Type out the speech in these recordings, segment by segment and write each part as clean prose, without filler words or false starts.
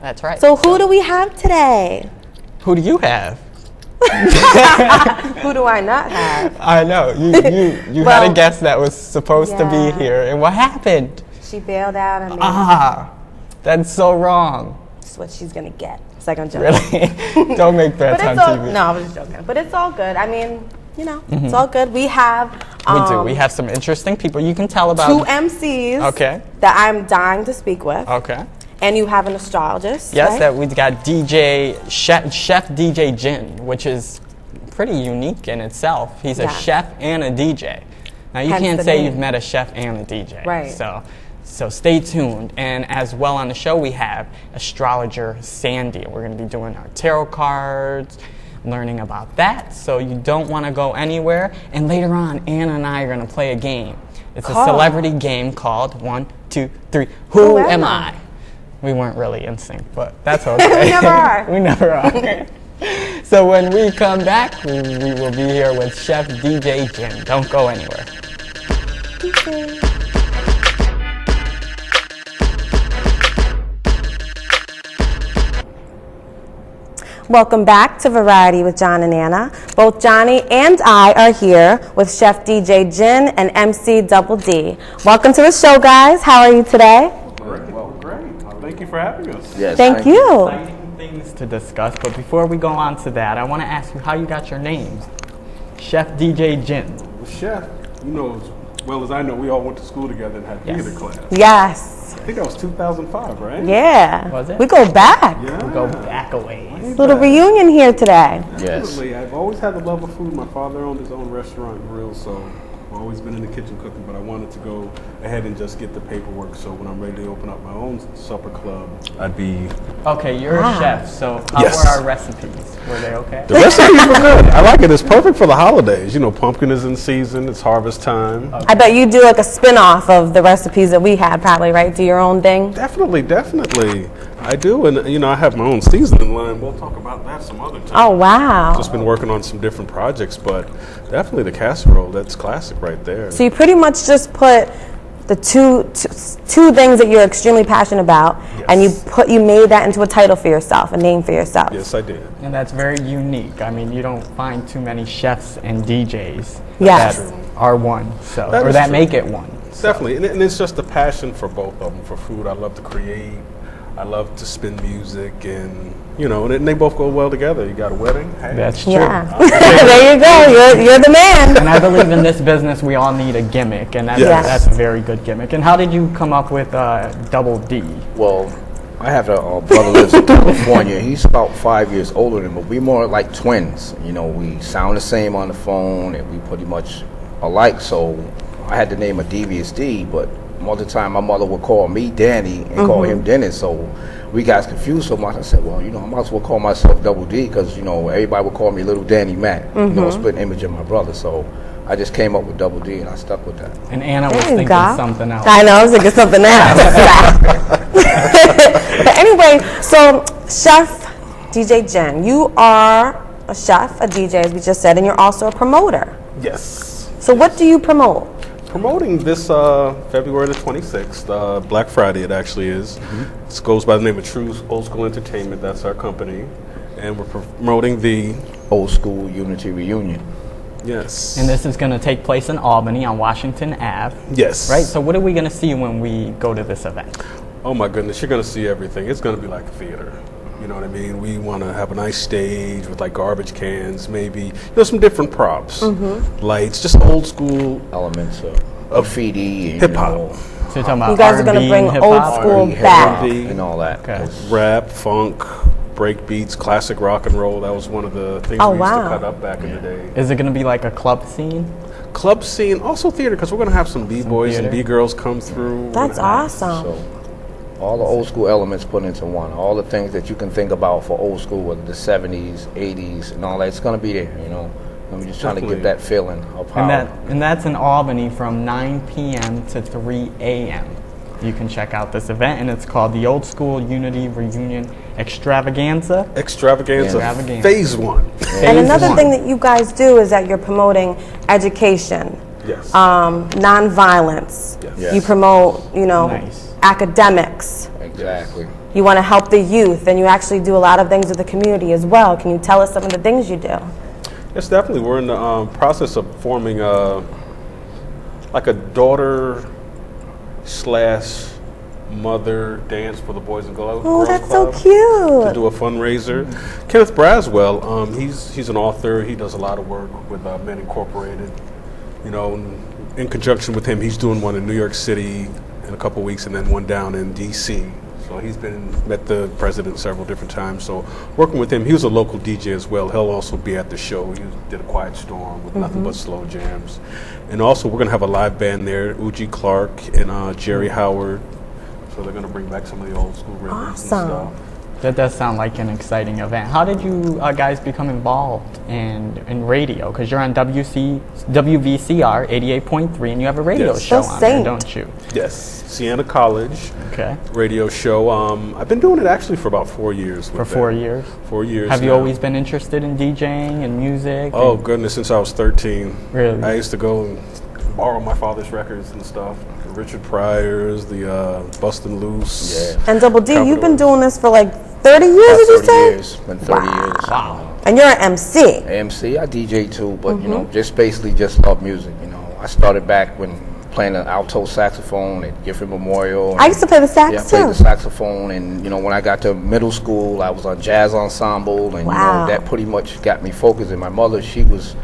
That's right. So who do we have today? Who do you have? Who do I not have? I know. You Well, had a guest that was supposed to be here, and what happened? She bailed out on me. That's so wrong. That's what she's gonna get. It's like I'm joking. Really? Don't make threats on TV. No, I was just joking. But it's all good. I mean, you know, it's all good. We have We do. We have some interesting people you can tell about. 2 MCs that I'm dying to speak with. Okay. And you have an astrologist. Yes, right? that we've got Chef DJ Jin, which is pretty unique in itself. He's a chef and a DJ. Now you can't say you've met a chef and a DJ. Right. So stay tuned. And as well on the show we have astrologer Sandy. We're going to be doing our tarot cards, learning about that. So you don't want to go anywhere. And later on, Anna and I are going to play a game. It's a celebrity game called 1, 2, 3. Who am I? We weren't really in sync, but that's okay. We never are. We never are. So when we come back, we will be here with Chef DJ Jin. Don't go anywhere. Okay. Welcome back to Variety with John and Anna. Both Johnny and I are here with Chef DJ Jin and MC Double D. Welcome to the show, guys. How are you today? Great. Well, great. Thank you for having us. Yes, Thank you. Exciting things to discuss, but before we go on to that, I want to ask you how you got your names. Chef DJ Jin. Well, Chef, you know as well as I know, we all went to school together and had theater class. Yes. I think that was 2005, right? Yeah. Was it? We go back. Yeah. We go back away. Little reunion here today. Definitely. I've always had the love of food. My father owned his own restaurant and grill, so I've always been in the kitchen cooking, but I wanted to go ahead and just get the paperwork, so when I'm ready to open up my own supper club, I'd be... Okay, you're a chef, so how were our recipes? Were they okay? The recipes were good. I like it. It's perfect for the holidays. You know, pumpkin is in season. It's harvest time. I bet you do like a spin-off of the recipes that we had probably, right? Do your own thing? Definitely. I do, and you know, I have my own seasoning line. We'll talk about that some other time. Oh, wow. Just been working on some different projects, but definitely the casserole, that's classic right there. So you pretty much just put the two things that you're extremely passionate about, and you made that into a title for yourself, a name for yourself. Yes, I did. And that's very unique. I mean, you don't find too many chefs and DJs Yes. that are one, so That or is that true. make it one. Definitely, and it's just a passion for both of them. For food, I love to create. I love to spin music, and you know, and they both go well together. You got a wedding? Hey. That's true. Yeah. There you go. You're the man. And I believe in this business, we all need a gimmick, and that's a very good gimmick. And how did you come up with Double D? Well, I have a brother lives in California. He's about 5 years older than me, but we're more like twins. You know, we sound the same on the phone, and we pretty much alike. So I had to name a Devious D, but most of the time my mother would call me Danny and call him Dennis. So we got confused so much. I said, well, you know, I might as well call myself Double D because, you know, everybody would call me Little Danny Mac, you know, a split image of my brother. So I just came up with Double D and I stuck with that. And Anna was There you thinking go. something else. I know, I was thinking something else. But anyway, so Chef DJ Jin, you are a chef, a DJ, as we just said, and you're also a promoter. Yes. So what do you promote? Promoting this February the 26th, Black Friday it actually is. This goes by the name of True Old School Entertainment. That's our company. And we're promoting the Old School Unity Reunion. Yes. And this is going to take place in Albany on Washington Ave. Yes. Right? So what are we going to see when we go to this event? Oh my goodness, you're going to see everything. It's going to be like a theater. You know what I mean? We want to have a nice stage with like garbage cans, maybe, you know, some different props, lights, just old school Elements of graffiti, hip hop, So you're talking about You guys are R&B, going to bring hip-hop? old school R&B, back. hip-hop, and all that. Okay. rap, funk, break beats, classic rock and roll. That was one of the things Oh, we used to wow. cut up back in the day. Is it going to be like a club scene? Club scene, also theater, because we're going to have some B-boys and theater. B-girls come through. We're That's gonna have- awesome. So all the old school elements put into one. All the things that you can think about for old school, whether the 70s, 80s, and all that, it's going to be there, you know. And we're just trying to give Definitely. that feeling of power. And that's in Albany from 9 p.m. to 3 a.m. You can check out this event, and it's called the Old School Unity Reunion Extravaganza. Extravaganza, Extravaganza. phase one. And another thing that you guys do is that you're promoting education, Yes. nonviolence. Yes. Yes. You promote, you know, Nice. academics. Exactly. you want to help the youth, and you actually do a lot of things with the community as well. Can you tell us some of the things you do? Yes, definitely. We're in the process of forming like a daughter/mother dance for the Boys and Girls Club. Oh, that's so cute. To do a fundraiser. Kenneth Braswell, he's an author. He does a lot of work with Men Incorporated. You know, in conjunction with him, he's doing one in New York City in a couple weeks, and then one down in D.C. So he's met the president several different times. So working with him, he was a local DJ as well. He'll also be at the show. He did a Quiet Storm with nothing but slow jams. And also we're going to have a live band there, Uji Clark and Jerry Howard. So they're going to bring back some of the old school rhythms and stuff. That does sound like an exciting event. How did you guys become involved in radio? Because you're on WVCR 88.3, and you have a radio show on there, don't you? Yes, Siena College radio show. I've been doing it actually for about 4 years. For 4 years? 4 years. Have you always been interested in DJing and music? Oh, goodness, since I was 13. Really? I used to go and borrow my father's records and stuff. Richard Pryor's, the Bustin' Loose. Yeah. And Double D, you've been doing this for like 30 years, did you say? 30 years. Been 30 years. Wow. And you're an MC. MC, I DJ too, but you know, just basically just love music. You know, I started back when playing the alto saxophone at Gifford Memorial. I used to play the sax I too. played the saxophone, and you know, when I got to middle school, I was on jazz ensemble, and you know, that pretty much got me focused. And my mother, she was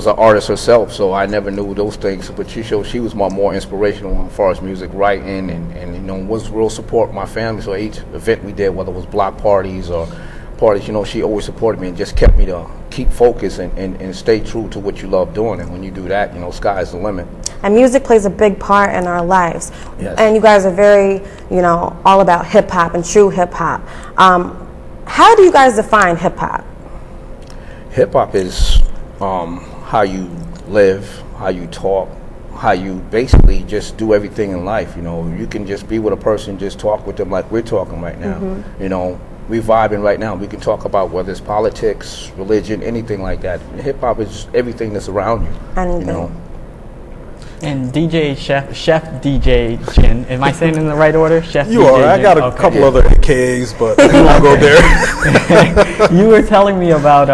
an artist herself, so I never knew those things, but she was more inspirational as far as music writing, and you know, was real support my family. So each event we did, whether it was block parties or parties, you know, she always supported me and just kept me to keep focused and stay true to what you love doing. And when you do that, you know, sky's the limit. And music plays a big part in our lives. Yes. And you guys are very, you know, all about hip hop and true hip hop. How do you guys define hip hop? Hip hop is how you live, how you talk, how you basically just do everything in life. You know, you can just be with a person, just talk with them like we're talking right now. You know, we vibing right now. We can talk about whether it's politics, religion, anything like that. Hip hop is everything that's around you. You know. And DJ Chef DJ Jin, am I saying it in the right order? Chef You DJ are. I got a couple other AKs, but we won't go there. You were telling me about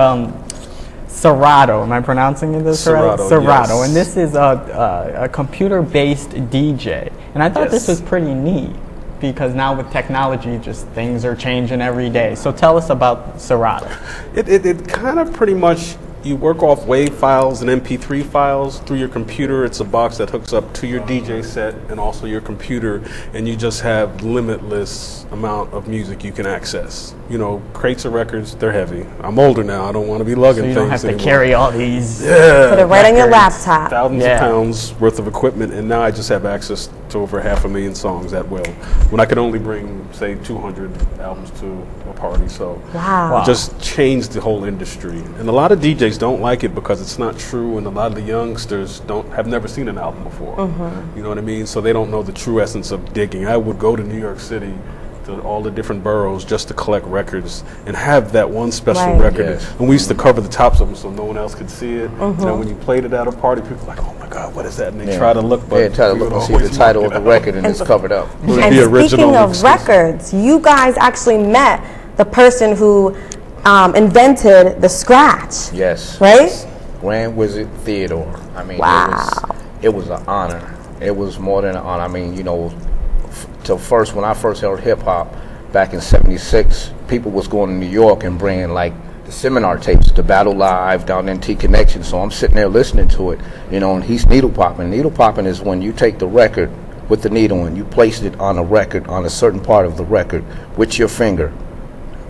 Serato. Am I pronouncing this right? Serato. Yes. And this is a computer-based DJ. And I thought this was pretty neat, because now with technology, just things are changing every day. So tell us about Serato. It kind of pretty much, you work off WAV files and MP3 files through your computer. It's a box that hooks up to your DJ set and also your computer, and you just have limitless amount of music you can access. You know, crates of records, they're heavy. I'm older now. I don't want to be lugging things anymore. So you don't have to anymore. carry all these. Yeah. Put it right on your laptop. Thousands of pounds worth of equipment, and now I just have access to over 500,000 songs at will, when I could only bring, say, 200 albums to a party. So it just changed the whole industry. And a lot of DJs don't like it because it's not true, and a lot of the youngsters have never seen an album before. You know what I mean? So they don't know the true essence of digging. I would go to New York City, to all the different boroughs, just to collect records and have that one special record. And we used to cover the tops of them so no one else could see it. And then when you played it at a party, people were like, "Oh my God, what is that?" And they try to look, but try to look and see the title of the record, and it's covered up. And speaking of records, you guys actually met the person who invented the scratch. Yes. Right? Grand Wizard Theodore. I mean, it was an honor. It was more than an honor. I mean, you know, when I first heard hip hop back in '76, people was going to New York and bringing like the seminar tapes, the Battle Live down in T Connection. So I'm sitting there listening to it, you know, and he's needle popping. Needle popping is when you take the record with the needle and you place it on a record, on a certain part of the record with your finger,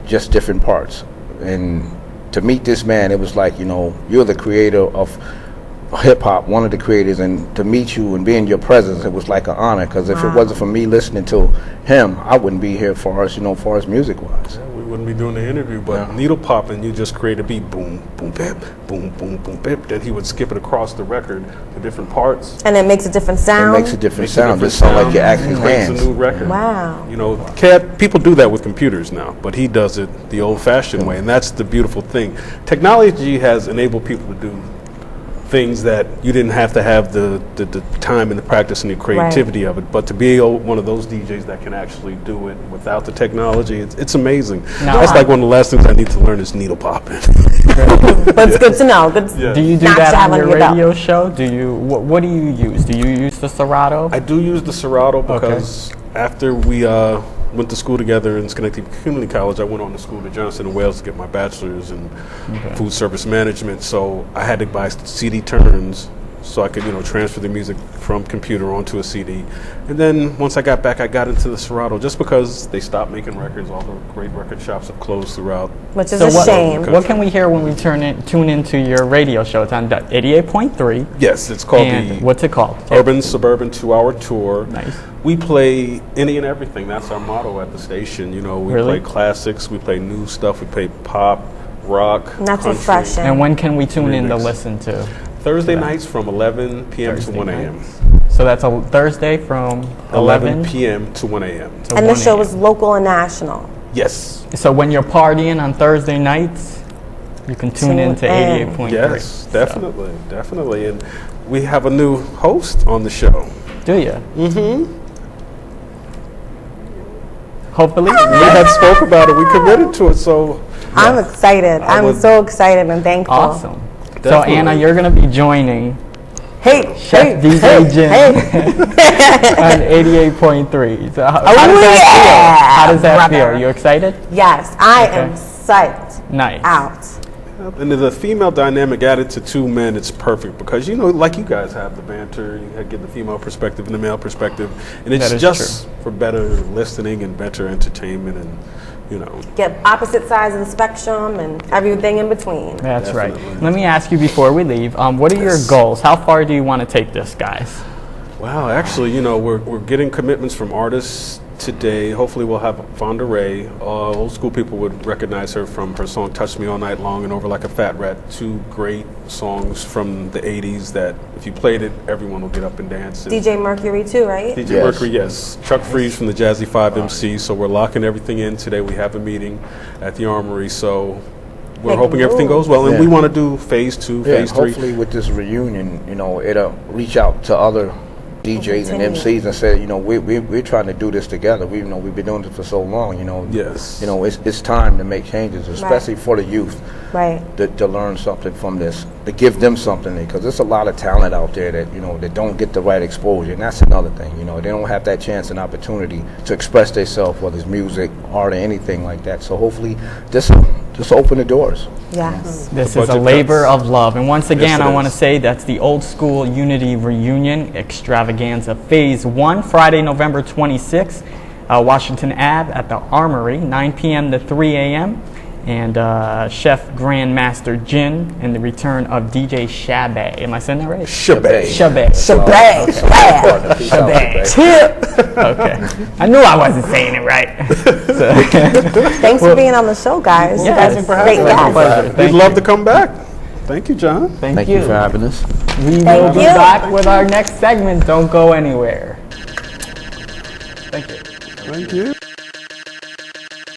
just different parts. And to meet this man, it was like, you know, you're the creator of hip hop, one of the creators, and to meet you and be in your presence, it was like an honor. Because if it wasn't for me listening to him, I wouldn't be here for us, you know, for us music wise. We wouldn't be doing the interview. But needle popping, you just create a beat, boom, boom, bip, boom, boom, boom, bip. Then he would skip it across the record to different parts. And it makes a different sound. It makes a different sound. It sounds like you're acting hands. It's a new record. Wow. You know, people do that with computers now, but he does it the old-fashioned way, and that's the beautiful thing. Technology has enabled people to do things that you didn't have to have the time and the practice and the creativity of it. But to be one of those DJs that can actually do it without the technology, it's amazing. That's like one of the last things I need to learn is needle popping. But it's good to know. Do you do that on your radio show? Do you? What do you use? Do you use the Serato? I do use the Serato because after we went to school together in Schenectady Community College, I went on to school to Johnson and Wales to get my bachelor's in food service management. So I had to buy CD turns so I could, transfer the music from computer onto a CD. And then once I got back, I got into the Serato just because they stopped making records. All the great record shops have closed throughout. Which is a shame. What can we hear when we tune into your radio show? It's on 88.3. Yes, it's called what's it called? Urban Suburban 2-Hour Tour. Nice. We play any and everything. That's our motto at the station. We play classics, we play new stuff, we play pop, rock, and that's country. refreshing. And when can we tune in to listen to? Thursday nights from 11 p.m. to 1 a.m. So that's a Thursday from 11 p.m. to 1 a.m. And the show is local and national. Yes. So when you're partying on Thursday nights, you can tune in to 88.3. Yes, definitely. And we have a new host on the show. Do you? Mm-hmm. Hopefully. We had spoke about it. We committed to it, so. I'm excited. I'm so excited and thankful. Awesome. Definitely. So Anna, you're going to be joining Chef DJ Jin on 88.3. So how does that feel? Are you excited? Yes, I am psyched. Nice. Out. And the female dynamic added to two men, it's perfect because, like you guys have the banter, you get the female perspective and the male perspective, and it's just for better listening and better entertainment and, Get opposite sides of the spectrum and everything in between. That's right. Let me ask you before we leave, what are your goals? How far do you want to take this, guys? Wow, actually, we're getting commitments from artists today. Hopefully we'll have Fonda Rae. Old school people would recognize her from her song Touch Me All Night Long and Over Like a Fat Rat. Two great songs from the 80s that if you played it, everyone will get up and dance. DJ Mercury too, right? DJ Mercury, yes. Chuck Freeze from the Jazzy 5 MC. So we're locking everything in today. We have a meeting at the Armory. So we're hoping everything goes well. And we want to do phase 2, phase 3. Hopefully with this reunion, it'll reach out to other DJs and MCs and say, we're trying to do this together. We've been doing this for so long. Yes. It's time to make changes, especially for the youth. Right. To learn something from this, to give them something, because there's a lot of talent out there that that don't get the right exposure, and that's another thing. They don't have that chance and opportunity to express themselves, whether it's music, art, or anything like that. So hopefully, just open the doors. Yes. This is a labor of love. And once again, I want to say that's the Old School Unity Reunion Extravaganza Phase 1, Friday, November 26th, Washington Ave at the Armory, 9 p.m. to 3 a.m. And Chef Grandmaster Jin and the return of DJ Shabay. Am I saying that right? Shabay. Okay. I knew I wasn't saying it right. Thanks for being on the show, guys. Yes. You guys are great guests. We'd love to come back. Thank you, John. Thank you for having us. We will be back with our next segment. Don't go anywhere. Thank you. Thank you.